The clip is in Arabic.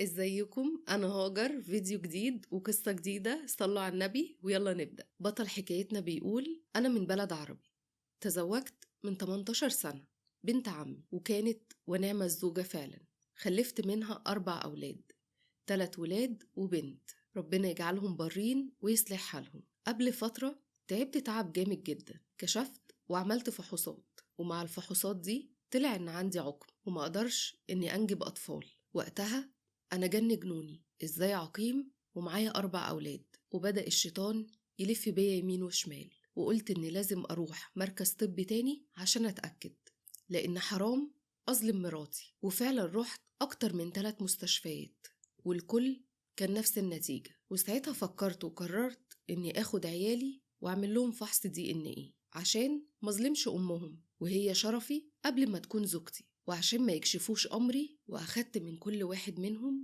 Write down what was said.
ازيكم؟ انا هاجر، فيديو جديد وقصة جديدة. صلوا على النبي ويلا نبدأ. بطل حكايتنا بيقول: انا من بلد عربي، تزوجت من 18 سنة بنت عمي، وكانت ونعم الزوجة فعلا. خلفت منها 4 أولاد، 3 ولاد وبنت، ربنا يجعلهم برين ويصلح حالهم. قبل فترة تعبت تعب جامد جدا، كشفت وعملت فحوصات، ومع الفحوصات دي طلع ان عندي عقم وما اقدرش اني انجب اطفال. وقتها أنا جن جنوني، إزاي عقيم ومعايا 4 أولاد؟ وبدأ الشيطان يلف بيا يمين وشمال، وقلت إني لازم أروح مركز طبي تاني عشان أتأكد، لأن حرام أظلم مراتي. وفعلا رحت أكتر من 3 مستشفيات، والكل كان نفس النتيجة. وساعتها فكرت وقررت إني أخد عيالي وأعمل لهم فحص DNA عشان مظلمش أمهم، وهي شرفي قبل ما تكون زوجتي، وعشان ما يكشفوش أمري. وأخدت من كل واحد منهم